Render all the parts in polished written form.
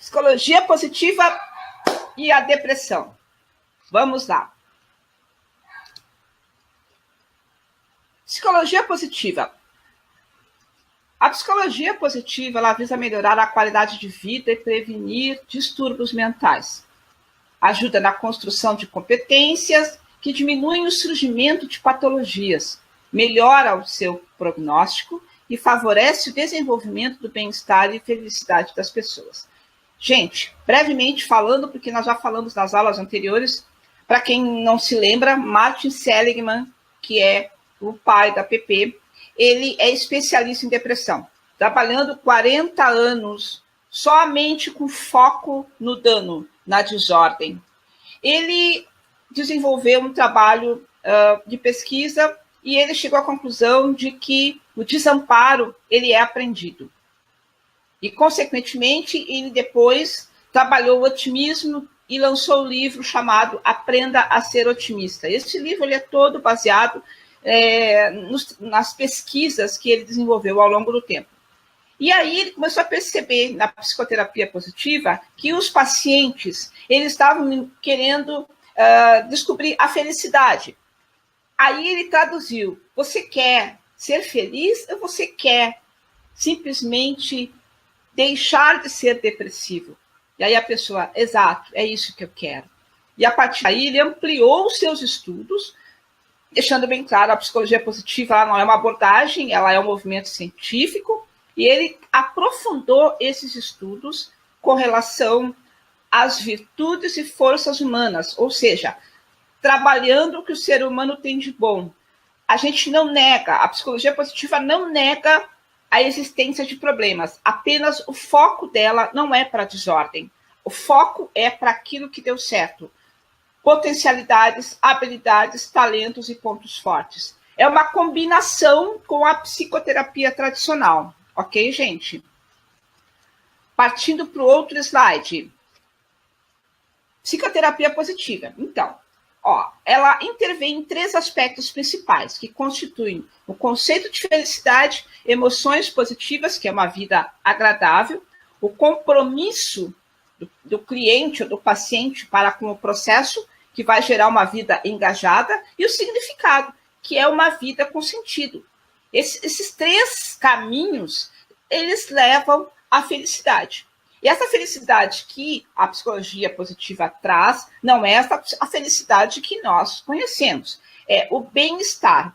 Psicologia positiva e a depressão. Vamos lá. Psicologia positiva. A psicologia positiva ela visa melhorar a qualidade de vida e prevenir distúrbios mentais. Ajuda na construção de competências que diminuem o surgimento de patologias, melhora o seu prognóstico e favorece o desenvolvimento do bem-estar e felicidade das pessoas. Gente, brevemente falando, porque nós já falamos nas aulas anteriores, para quem não se lembra, Martin Seligman, que é o pai da PP, ele é especialista em depressão, trabalhando 40 anos somente com foco no dano, na desordem. Ele desenvolveu um trabalho de pesquisa e ele chegou à conclusão de que o desamparo ele é aprendido. E, consequentemente, ele depois trabalhou o otimismo e lançou um livro chamado Aprenda a Ser Otimista. Esse livro ele é todo baseado nas pesquisas que ele desenvolveu ao longo do tempo. E aí ele começou a perceber na psicoterapia positiva que os pacientes eles estavam querendo descobrir a felicidade. Aí ele traduziu: você quer ser feliz ou você quer simplesmente deixar de ser depressivo? E aí a pessoa, exato, é isso que eu quero. E a partir daí ele ampliou os seus estudos, deixando bem claro, a psicologia positiva ela não é uma abordagem, ela é um movimento científico, e ele aprofundou esses estudos com relação às virtudes e forças humanas, ou seja, trabalhando o que o ser humano tem de bom. A gente não nega, a psicologia positiva não nega a existência de problemas, apenas o foco dela não é para a desordem, o foco é para aquilo que deu certo. Potencialidades, habilidades, talentos e pontos fortes. É uma combinação com a psicoterapia tradicional, ok, gente? Partindo para o outro slide. Psicoterapia positiva. Então, ela intervém em 3 aspectos principais, que constituem o conceito de felicidade, emoções positivas, que é uma vida agradável, o compromisso do cliente ou do paciente para com o processo, que vai gerar uma vida engajada, e o significado, que é uma vida com sentido. Esses 3 caminhos, eles levam à felicidade. E essa felicidade que a psicologia positiva traz, não é a felicidade que nós conhecemos. É o bem-estar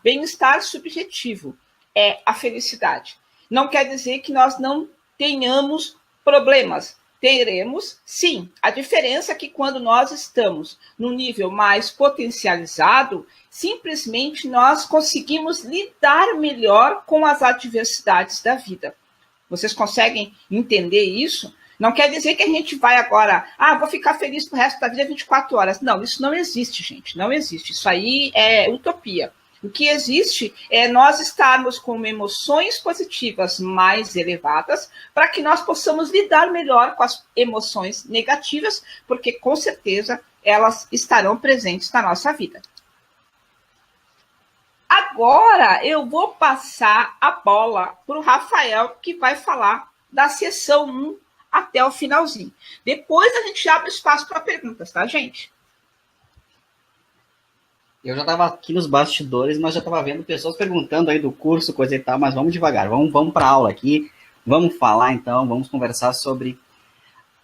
subjetivo é a felicidade. Não quer dizer que nós não tenhamos problemas. Teremos, sim. A diferença é que quando nós estamos num nível mais potencializado, simplesmente nós conseguimos lidar melhor com as adversidades da vida. Vocês conseguem entender isso? Não quer dizer que a gente vai agora, vou ficar feliz pro resto da vida 24 horas. Não, isso não existe, gente. Não existe. Isso aí é utopia. O que existe é nós estarmos com emoções positivas mais elevadas para que nós possamos lidar melhor com as emoções negativas, porque com certeza elas estarão presentes na nossa vida. Agora eu vou passar a bola para o Rafael, que vai falar da sessão 1 até o finalzinho. Depois a gente abre espaço para perguntas, tá, gente? Eu já estava aqui nos bastidores, mas já estava vendo pessoas perguntando aí do curso, coisa e tal, mas vamos devagar, vamos para a aula aqui, vamos falar então, vamos conversar sobre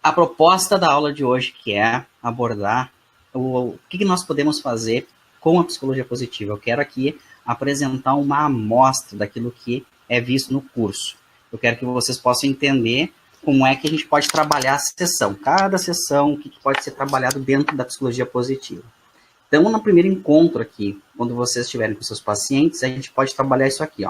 a proposta da aula de hoje, que é abordar o que nós podemos fazer com a psicologia positiva. Eu quero aqui apresentar uma amostra daquilo que é visto no curso. Eu quero que vocês possam entender como é que a gente pode trabalhar a sessão, cada sessão, o que pode ser trabalhado dentro da psicologia positiva. Então, no primeiro encontro aqui, quando vocês estiverem com seus pacientes, a gente pode trabalhar isso aqui,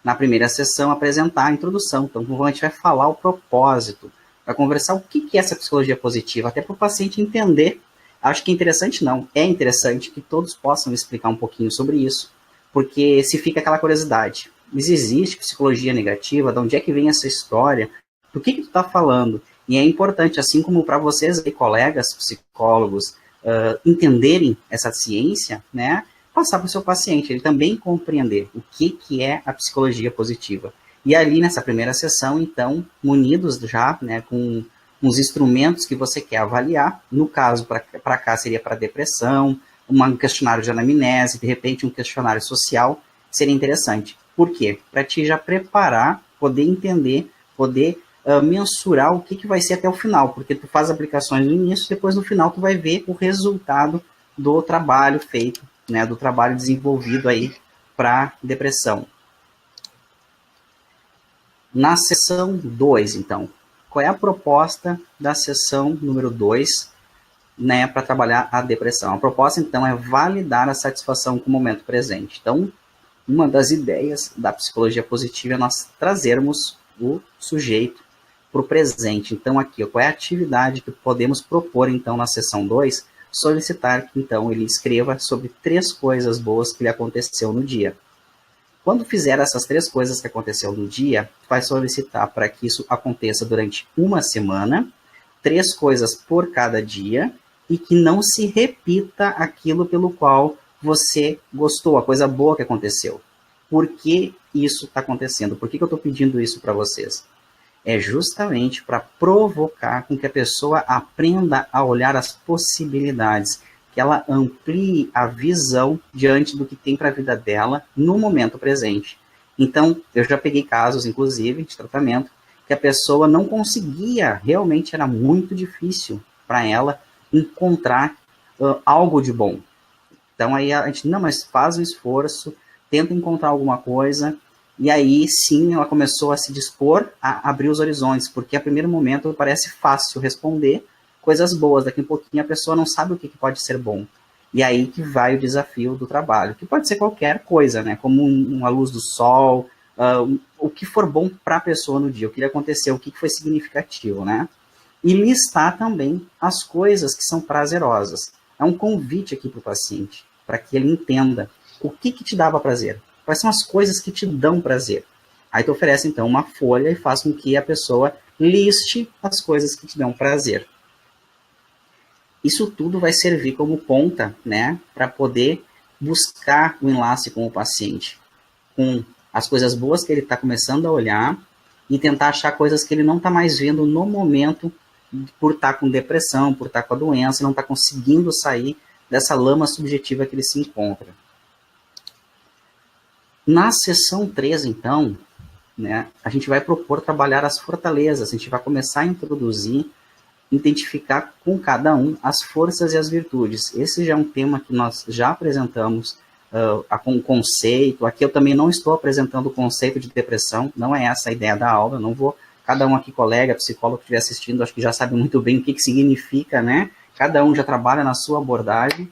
Na primeira sessão, apresentar a introdução. Então, a gente vai falar o propósito, para conversar o que é essa psicologia positiva, até para o paciente entender. Acho que é interessante, não. É interessante que todos possam explicar um pouquinho sobre isso, porque se fica aquela curiosidade. Mas existe psicologia negativa? De onde é que vem essa história? Do que tu está falando? E é importante, assim como para vocês, aí, colegas psicólogos, entenderem essa ciência, né, passar para o seu paciente, ele também compreender o que é a psicologia positiva. E ali, nessa primeira sessão, então, munidos já, né, com uns instrumentos que você quer avaliar. No caso, para cá seria para depressão, um questionário de anamnese, de repente um questionário social, seria interessante. Por quê? Para te já preparar, poder entender, poder mensurar o que vai ser até o final, porque tu faz aplicações no início, depois no final tu vai ver o resultado do trabalho feito, né, do trabalho desenvolvido aí para depressão. Na seção 2, então, qual é a proposta da seção número 2, né, para trabalhar a depressão? A proposta, então, é validar a satisfação com o momento presente. Então, uma das ideias da psicologia positiva é nós trazermos o sujeito para o presente. Então, aqui, qual é a atividade que podemos propor, então, na seção 2? Solicitar que, então, ele escreva sobre 3 coisas boas que lhe aconteceu no dia. Quando fizer essas 3 coisas que aconteceu no dia, vai solicitar para que isso aconteça durante uma semana, 3 coisas por cada dia, e que não se repita aquilo pelo qual você gostou, a coisa boa que aconteceu. Por que isso está acontecendo? Por que eu estou pedindo isso para vocês? É justamente para provocar com que a pessoa aprenda a olhar as possibilidades, que ela amplie a visão diante do que tem para a vida dela no momento presente. Então, eu já peguei casos, inclusive, de tratamento, que a pessoa não conseguia, realmente era muito difícil para ela encontrar algo de bom. Então, aí a gente, não, mas faz um esforço, tenta encontrar alguma coisa, e aí sim ela começou a se dispor a abrir os horizontes, porque a primeiro momento parece fácil responder coisas boas, daqui a pouquinho a pessoa não sabe o que pode ser bom. E aí que vai o desafio do trabalho, que pode ser qualquer coisa, né? Como uma luz do sol, o que for bom para a pessoa no dia, o que lhe aconteceu, o que foi significativo, né? E listar também as coisas que são prazerosas. É um convite aqui para o paciente, para que ele entenda o que te dava prazer, quais são as coisas que te dão prazer. Aí tu oferece, então, uma folha e faz com que a pessoa liste as coisas que te dão prazer. Isso tudo vai servir como ponta, né, para poder buscar o enlace com o paciente, com as coisas boas que ele está começando a olhar e tentar achar coisas que ele não está mais vendo no momento por estar com depressão, por estar com a doença, não está conseguindo sair dessa lama subjetiva que ele se encontra. Na seção 3, então, né, a gente vai propor trabalhar as fortalezas, a gente vai começar a introduzir, identificar com cada um as forças e as virtudes. Esse já é um tema que nós já apresentamos com o conceito. Aqui eu também não estou apresentando o conceito de depressão, não é essa a ideia da aula, não vou... Cada um aqui, colega, psicólogo que estiver assistindo, acho que já sabe muito bem o que significa, né? Cada um já trabalha na sua abordagem,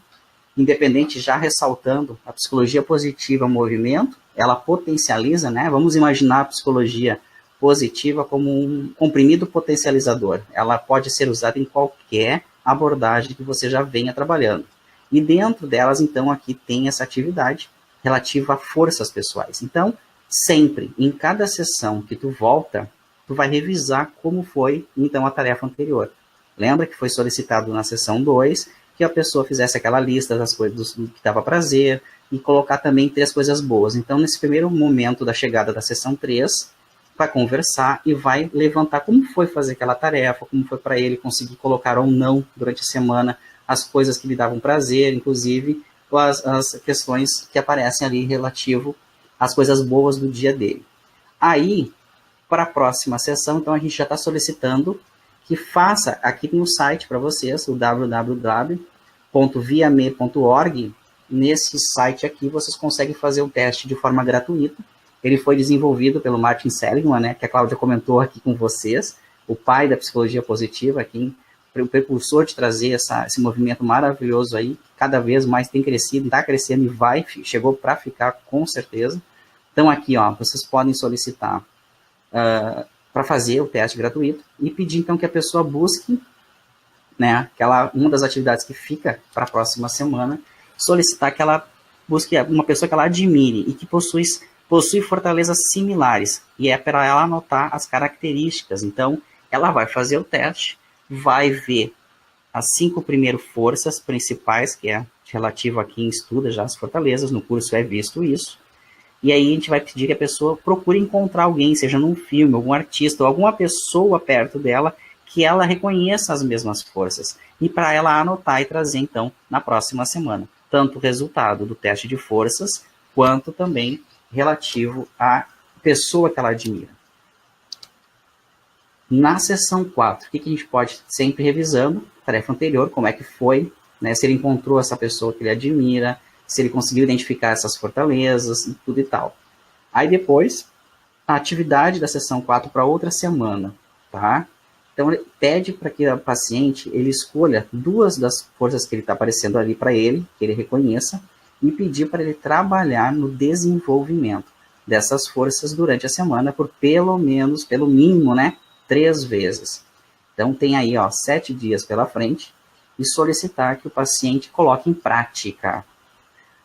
independente, já ressaltando a psicologia positiva, movimento, ela potencializa, né? Vamos imaginar a psicologia positiva como um comprimido potencializador. Ela pode ser usada em qualquer abordagem que você já venha trabalhando. E dentro delas, então, aqui tem essa atividade relativa a forças pessoais. Então, sempre, em cada sessão que tu volta, tu vai revisar como foi, então, a tarefa anterior. Lembra que foi solicitado na sessão 2 que a pessoa fizesse aquela lista das coisas do que dava prazer e colocar também 3 coisas boas. Então, nesse primeiro momento da chegada da sessão 3, vai conversar e vai levantar como foi fazer aquela tarefa, como foi para ele conseguir colocar ou não durante a semana as coisas que lhe davam prazer, inclusive as questões que aparecem ali relativo às coisas boas do dia dele. Aí, para a próxima sessão, então a gente já está solicitando que faça, aqui no site para vocês, o www.viame.org, nesse site aqui vocês conseguem fazer o teste de forma gratuita. Ele foi desenvolvido pelo Martin Seligman, né, que a Cláudia comentou aqui com vocês, o pai da psicologia positiva, aqui, o precursor de trazer esse movimento maravilhoso aí, que cada vez mais tem crescido, está crescendo e chegou para ficar com certeza. Então aqui, ó, vocês podem solicitar para fazer o teste gratuito e pedir então que a pessoa busque, né, uma das atividades que fica para a próxima semana, solicitar que ela busque uma pessoa que ela admire e que possui fortalezas similares, e é para ela anotar as características. Então, ela vai fazer o teste, vai ver as 5 primeiras forças principais, que é relativo a quem estuda já as fortalezas, no curso é visto isso, e aí a gente vai pedir que a pessoa procure encontrar alguém, seja num filme, algum artista, ou alguma pessoa perto dela, que ela reconheça as mesmas forças e para ela anotar e trazer, então, na próxima semana, tanto o resultado do teste de forças, quanto também relativo à pessoa que ela admira. Na sessão 4, o que a gente pode sempre revisando? Tarefa anterior, como é que foi, né? Se ele encontrou essa pessoa que ele admira, se ele conseguiu identificar essas fortalezas e tudo e tal. Aí depois, a atividade da sessão 4 para outra semana, tá? Então, ele pede para que o paciente ele escolha 2 das forças que ele está aparecendo ali para ele, que ele reconheça, e pedir para ele trabalhar no desenvolvimento dessas forças durante a semana por pelo mínimo, né, 3 vezes. Então, tem aí, 7 dias pela frente e solicitar que o paciente coloque em prática.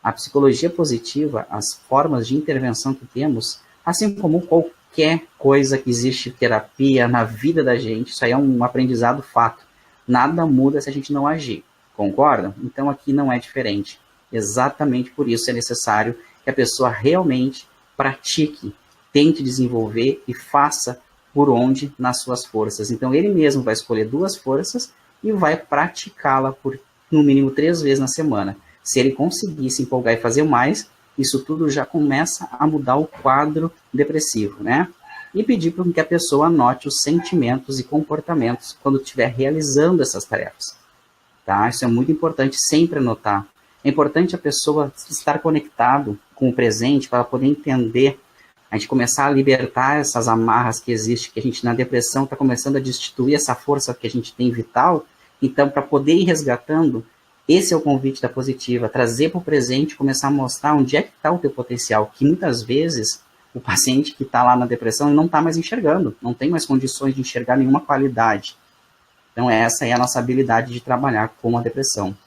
A psicologia positiva, as formas de intervenção que temos, assim como qualquer coisa que existe terapia na vida da gente, isso aí é um aprendizado fato. Nada muda se a gente não agir. Concordam? Então aqui não é diferente. Exatamente por isso é necessário que a pessoa realmente pratique, tente desenvolver e faça por onde nas suas forças. Então ele mesmo vai escolher 2 forças e vai praticá-la por no mínimo 3 vezes na semana. Se ele conseguir se empolgar e fazer mais, isso tudo já começa a mudar o quadro depressivo, né? E pedir para que a pessoa anote os sentimentos e comportamentos quando estiver realizando essas tarefas, tá? Isso é muito importante sempre anotar. É importante a pessoa estar conectado com o presente para poder entender, a gente começar a libertar essas amarras que existem, que a gente na depressão está começando a destituir essa força que a gente tem vital. Então, para poder ir resgatando, esse é o convite da positiva, trazer para o presente, começar a mostrar onde é que está o teu potencial, que muitas vezes o paciente que está lá na depressão não está mais enxergando, não tem mais condições de enxergar nenhuma qualidade. Então essa é a nossa habilidade de trabalhar com a depressão.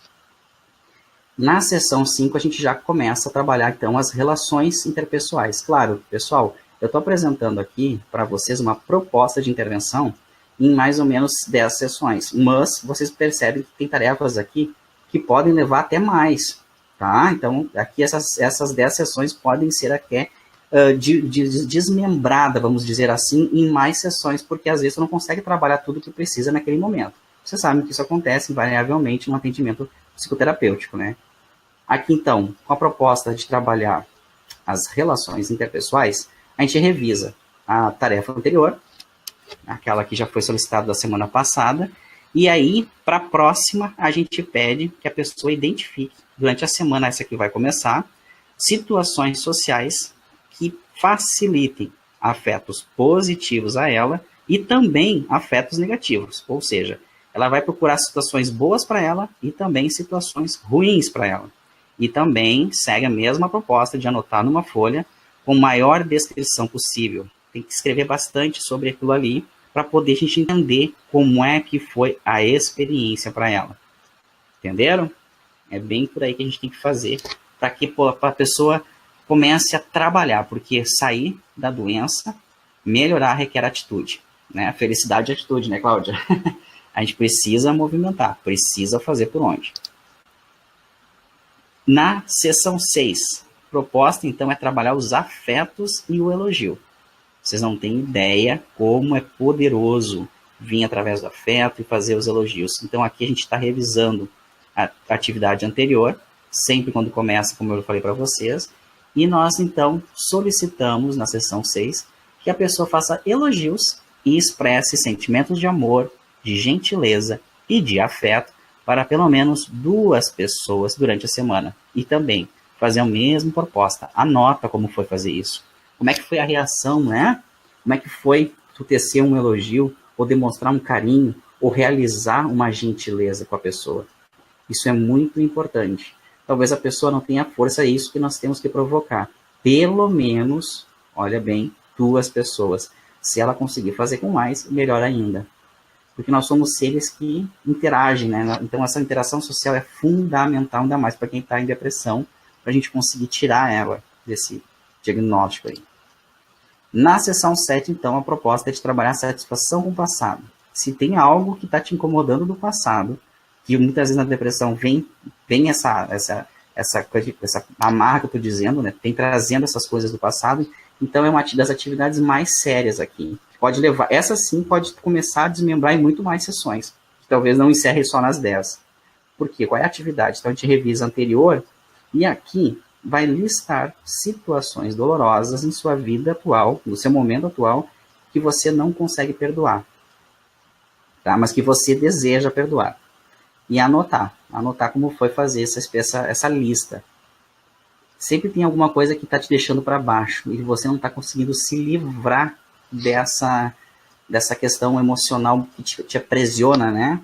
Na sessão 5 a gente já começa a trabalhar então as relações interpessoais. Claro, pessoal, eu estou apresentando aqui para vocês uma proposta de intervenção em mais ou menos 10 sessões, mas vocês percebem que tem tarefas aqui que podem levar até mais, tá? Então, aqui essas 10 sessões podem ser até desmembrada, vamos dizer assim, em mais sessões, porque às vezes você não consegue trabalhar tudo que precisa naquele momento. Você sabe que isso acontece invariavelmente no atendimento psicoterapêutico, né? Aqui, então, com a proposta de trabalhar as relações interpessoais, a gente revisa a tarefa anterior, aquela que já foi solicitada da semana passada, e aí, para a próxima, a gente pede que a pessoa identifique, durante a semana, essa que vai começar, situações sociais que facilitem afetos positivos a ela e também afetos negativos. Ou seja, ela vai procurar situações boas para ela e também situações ruins para ela. E também segue a mesma proposta de anotar numa folha com maior descrição possível. Tem que escrever bastante sobre aquilo ali, para poder a gente entender como é que foi a experiência para ela. Entenderam? É bem por aí que a gente tem que fazer para que a pessoa comece a trabalhar, porque sair da doença, melhorar requer atitude, né? Felicidade e atitude, né, Cláudia? A gente precisa movimentar, precisa fazer por onde. Na sessão 6, proposta então é trabalhar os afetos e o elogio. Vocês não têm ideia como é poderoso vir através do afeto e fazer os elogios. Então aqui a gente está revisando a atividade anterior, sempre quando começa, como eu falei para vocês, e nós então solicitamos na sessão 6 que a pessoa faça elogios e expresse sentimentos de amor, de gentileza e de afeto para pelo menos 2 pessoas durante a semana. E também fazer a mesma proposta. Anota como foi fazer isso. Como é que foi a reação, né? Como é que foi tu tecer um elogio, ou demonstrar um carinho, ou realizar uma gentileza com a pessoa. Isso é muito importante. Talvez a pessoa não tenha força, é isso que nós temos que provocar. Pelo menos, olha bem, 2 pessoas. Se ela conseguir fazer com mais, melhor ainda. Porque nós somos seres que interagem, né? Então essa interação social é fundamental, ainda mais para quem está em depressão, para a gente conseguir tirar ela desse diagnóstico aí. Na sessão 7, então, a proposta é de trabalhar a satisfação com o passado. Se tem algo que está te incomodando do passado, que muitas vezes na depressão vem essa amarra que eu estou dizendo, né? Vem trazendo essas coisas do passado, então é uma das atividades mais sérias aqui. Pode levar, essa sim pode começar a desmembrar em muito mais sessões. Talvez não encerre só nas 10. Por quê? Qual é a atividade? Então a gente revisa a anterior e aqui vai listar situações dolorosas em sua vida atual, no seu momento atual, que você não consegue perdoar, tá? Mas que você deseja perdoar. E anotar como foi fazer essa lista. Sempre tem alguma coisa que está te deixando para baixo e você não está conseguindo se livrar dessa questão emocional que te aprisiona, né?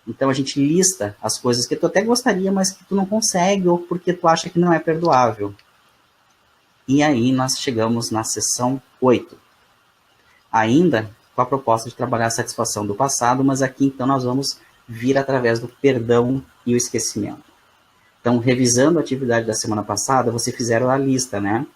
Então a gente lista as coisas que tu até gostaria, mas que tu não consegue, ou porque tu acha que não é perdoável. E aí nós chegamos na sessão 8. Ainda com a proposta de trabalhar a satisfação do passado, mas aqui então nós vamos vir através do perdão e o esquecimento. Então, revisando a atividade da semana passada, vocês fizeram a lista, né?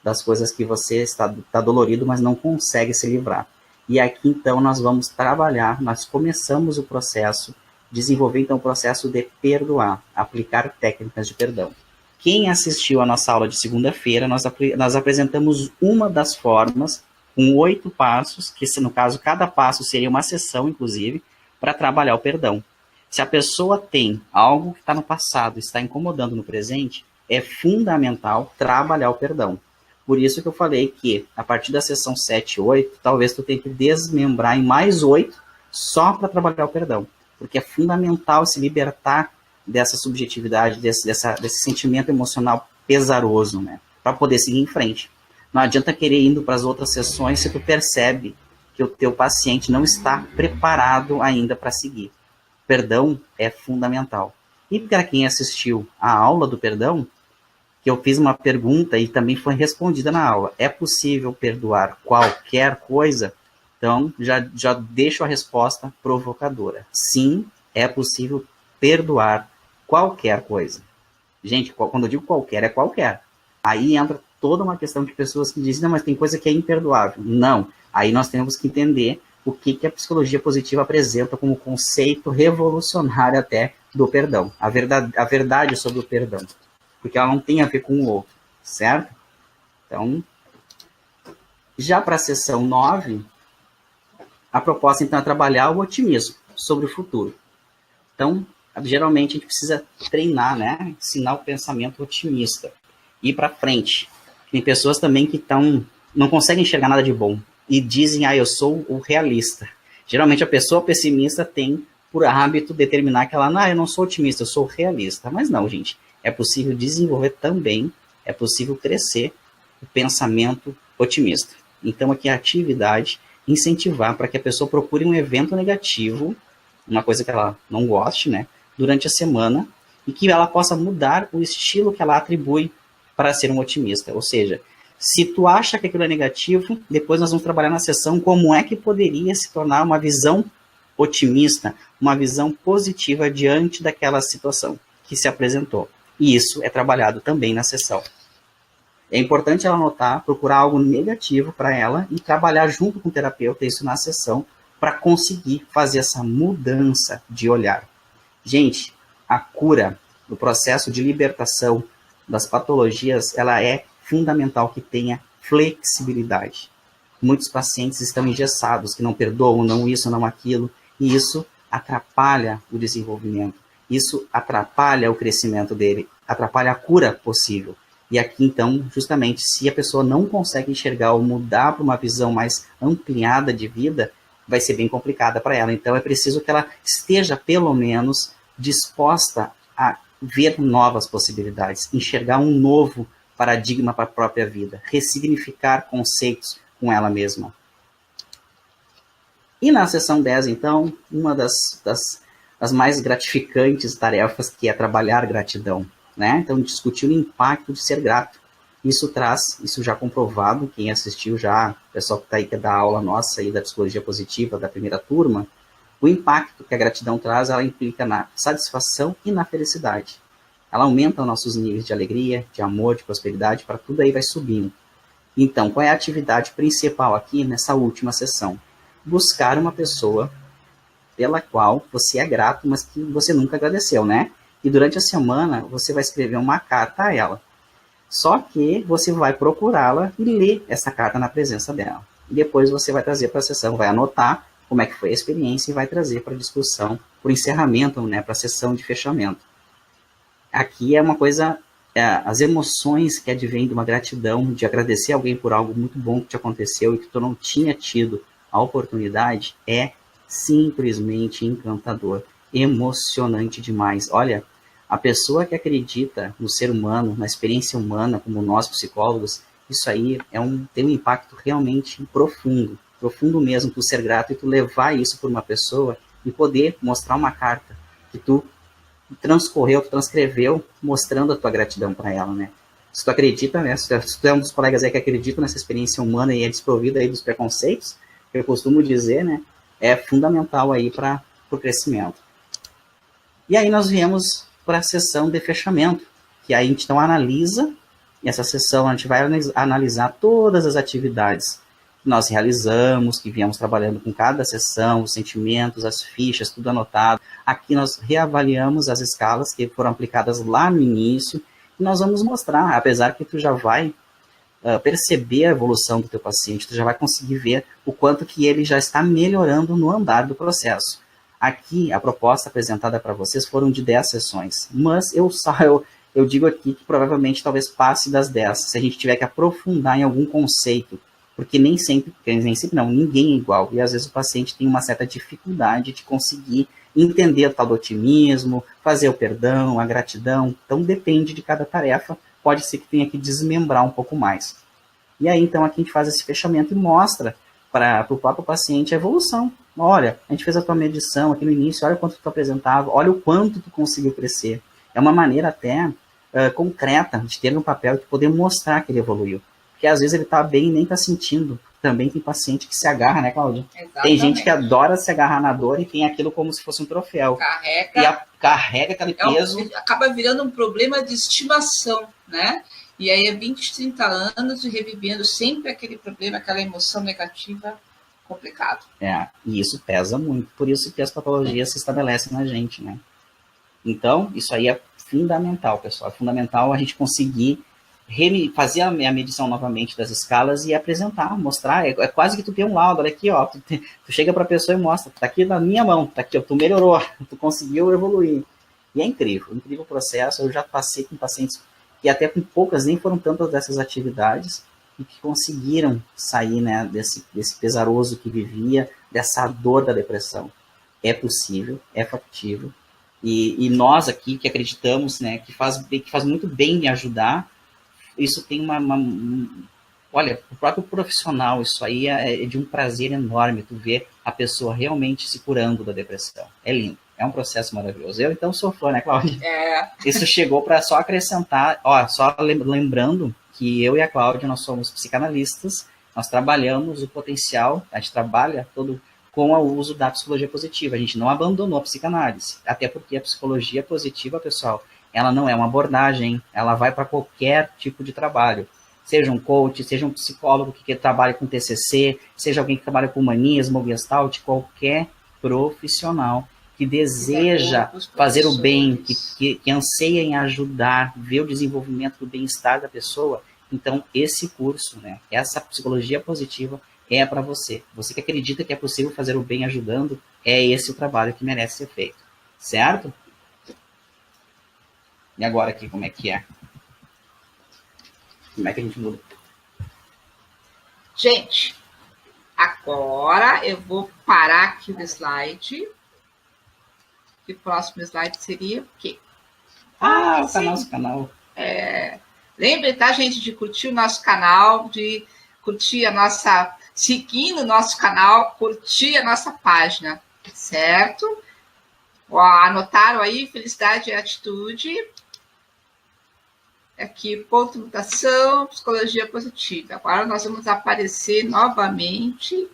Das coisas que você está dolorido, mas não consegue se livrar. E aqui então nós vamos trabalhar, nós começamos o processo, desenvolver então o processo de perdoar, aplicar técnicas de perdão. Quem assistiu a nossa aula de segunda-feira, nós apresentamos uma das formas, com 8 passos, que no caso cada passo seria uma sessão, inclusive, para trabalhar o perdão. Se a pessoa tem algo que está no passado, está incomodando no presente, é fundamental trabalhar o perdão. Por isso que eu falei que, a partir da sessão 7 e 8, talvez tu tenha que desmembrar em mais 8 só para trabalhar o perdão. Porque é fundamental se libertar dessa subjetividade, desse sentimento emocional pesaroso, né? Para poder seguir em frente. Não adianta querer indo para as outras sessões se tu percebe que o teu paciente não está preparado ainda para seguir. Perdão é fundamental. E para quem assistiu a aula do perdão, que eu fiz uma pergunta e também foi respondida na aula. É possível perdoar qualquer coisa? Então, já deixo a resposta provocadora. Sim, é possível perdoar qualquer coisa. Gente, quando eu digo qualquer, é qualquer. Aí entra toda uma questão de pessoas que dizem, não, mas tem coisa que é imperdoável. Não. Aí nós temos que entender o que a psicologia positiva apresenta como conceito revolucionário até do perdão. A verdade sobre o perdão. Porque ela não tem a ver com o outro, certo? Então, já para a sessão 9, a proposta então é trabalhar o otimismo sobre o futuro. Então, geralmente a gente precisa treinar, né? Ensinar o pensamento otimista. Ir para frente. Tem pessoas também que não conseguem enxergar nada de bom e dizem, eu sou o realista. Geralmente a pessoa pessimista tem por hábito determinar que ela, eu não sou otimista, eu sou realista. Mas não, gente. É possível desenvolver também, é possível crescer o pensamento otimista. Então aqui a atividade, incentivar para que a pessoa procure um evento negativo, uma coisa que ela não goste, né, durante a semana, e que ela possa mudar o estilo que ela atribui para ser um otimista. Ou seja, se tu acha que aquilo é negativo, depois nós vamos trabalhar na sessão como é que poderia se tornar uma visão otimista, uma visão positiva diante daquela situação que se apresentou. E isso é trabalhado também na sessão. É importante ela anotar, procurar algo negativo para ela e trabalhar junto com o terapeuta isso na sessão para conseguir fazer essa mudança de olhar. Gente, a cura, o processo de libertação das patologias, ela é fundamental que tenha flexibilidade. Muitos pacientes estão engessados, que não perdoam, não isso, não aquilo, e isso atrapalha o desenvolvimento. Isso atrapalha o crescimento dele, atrapalha a cura possível. E aqui, então, justamente, se a pessoa não consegue enxergar ou mudar para uma visão mais ampliada de vida, vai ser bem complicada para ela. Então, é preciso que ela esteja, pelo menos, disposta a ver novas possibilidades, enxergar um novo paradigma para a própria vida, ressignificar conceitos com ela mesma. E na sessão 10, então, uma das mais gratificantes tarefas, que é trabalhar gratidão, né? Então, discutir o impacto de ser grato. Isso já comprovado, quem assistiu já, o pessoal que está aí, que é da aula nossa aí da psicologia positiva, da primeira turma, o impacto que a gratidão traz, ela implica na satisfação e na felicidade. Ela aumenta os nossos níveis de alegria, de amor, de prosperidade, para tudo aí vai subindo. Então, qual é a atividade principal aqui nessa última sessão? Buscar uma pessoa pela qual você é grato, mas que você nunca agradeceu, né? E durante a semana, você vai escrever uma carta a ela. Só que você vai procurá-la e ler essa carta na presença dela. e depois você vai trazer para a sessão, vai anotar como é que foi a experiência e vai trazer para a discussão, para o encerramento, né, para a sessão de fechamento. Aqui é uma coisa, as emoções que advêm de uma gratidão, de agradecer alguém por algo muito bom que te aconteceu e que tu não tinha tido a oportunidade, é simplesmente encantador, emocionante demais. Olha, a pessoa que acredita no ser humano, na experiência humana, como nós psicólogos, isso aí tem um impacto realmente profundo, profundo mesmo, tu ser grato e tu levar isso por uma pessoa e poder mostrar uma carta que tu transcreveu, mostrando a tua gratidão para ela, né? Se tu acredita, né? Se tu é um dos colegas aí que acredita nessa experiência humana e é desprovido aí dos preconceitos, que eu costumo dizer, né? É fundamental aí para o crescimento. E aí nós viemos para a sessão de fechamento, que aí a gente então analisa, e essa sessão a gente vai analisar todas as atividades que nós realizamos, que viemos trabalhando com cada sessão, os sentimentos, as fichas, tudo anotado. Aqui nós reavaliamos as escalas que foram aplicadas lá no início, e nós vamos mostrar, apesar que tu já vai perceber a evolução do teu paciente, tu já vai conseguir ver o quanto que ele já está melhorando no andar do processo. Aqui, a proposta apresentada para vocês foram de 10 sessões, mas eu digo aqui que provavelmente talvez passe das 10, se a gente tiver que aprofundar em algum conceito, porque nem sempre não, ninguém é igual, e às vezes o paciente tem uma certa dificuldade de conseguir entender o tal do otimismo, fazer o perdão, a gratidão, então depende de cada tarefa, pode ser que tenha que desmembrar um pouco mais. E aí, então, aqui a gente faz esse fechamento e mostra para o próprio paciente a evolução. Olha, a gente fez a tua medição aqui no início, olha o quanto tu apresentava, olha o quanto tu conseguiu crescer. É uma maneira até concreta de ter no papel e poder mostrar que ele evoluiu. Porque às vezes ele está bem e nem está sentindo. Também tem paciente que se agarra, né, Cláudia? Exatamente. Tem gente que adora se agarrar na dor e tem aquilo como se fosse um troféu. Carrega aquele peso. Acaba virando um problema de estimação, né? E aí é 20, 30 anos de revivendo sempre aquele problema, aquela emoção negativa, complicado. E isso pesa muito. Por isso que as patologias se estabelecem na gente, né? Então, isso aí é fundamental, pessoal. É fundamental a gente conseguir fazer a medição novamente das escalas e apresentar, mostrar. É quase que tu tem um laudo, olha aqui, ó. Tu chega para a pessoa e mostra, tá aqui na minha mão, tá aqui, ó, tu melhorou, tu conseguiu evoluir. E é incrível o processo. Eu já passei com pacientes que até com poucas nem foram tantas dessas atividades e que conseguiram sair, né, desse pesaroso que vivia, dessa dor da depressão. É possível, é factível. E nós aqui que acreditamos, né, que faz muito bem me ajudar, isso tem olha, o próprio profissional, isso aí é de um prazer enorme, tu ver a pessoa realmente se curando da depressão. É lindo, é um processo maravilhoso. Eu então sou fã, né, Cláudia? Isso chegou para só acrescentar, só lembrando que eu e a Cláudia, nós somos psicanalistas, nós trabalhamos o potencial, a gente trabalha todo com o uso da psicologia positiva. A gente não abandonou a psicanálise, até porque a psicologia positiva, pessoal, ela não é uma abordagem, ela vai para qualquer tipo de trabalho. Seja um coach, seja um psicólogo que trabalha com TCC, seja alguém que trabalha com humanismo, gestalt, qualquer profissional que deseja fazer o bem, que anseia em ajudar, ver o desenvolvimento do bem-estar da pessoa. Então, esse curso, né, essa psicologia positiva é para você. Você que acredita que é possível fazer o bem ajudando, é esse o trabalho que merece ser feito. Certo? E agora aqui, como é que é? Como é que a gente muda? Gente, agora eu vou parar aqui o slide. E o próximo slide seria o quê? O nosso canal. Lembre, tá, gente, de curtir o nosso canal, de curtir seguir no nosso canal, curtir a nossa página, certo? Anotaram aí, felicidade e atitude. Aqui, ponto mutação, psicologia positiva. Agora nós vamos aparecer novamente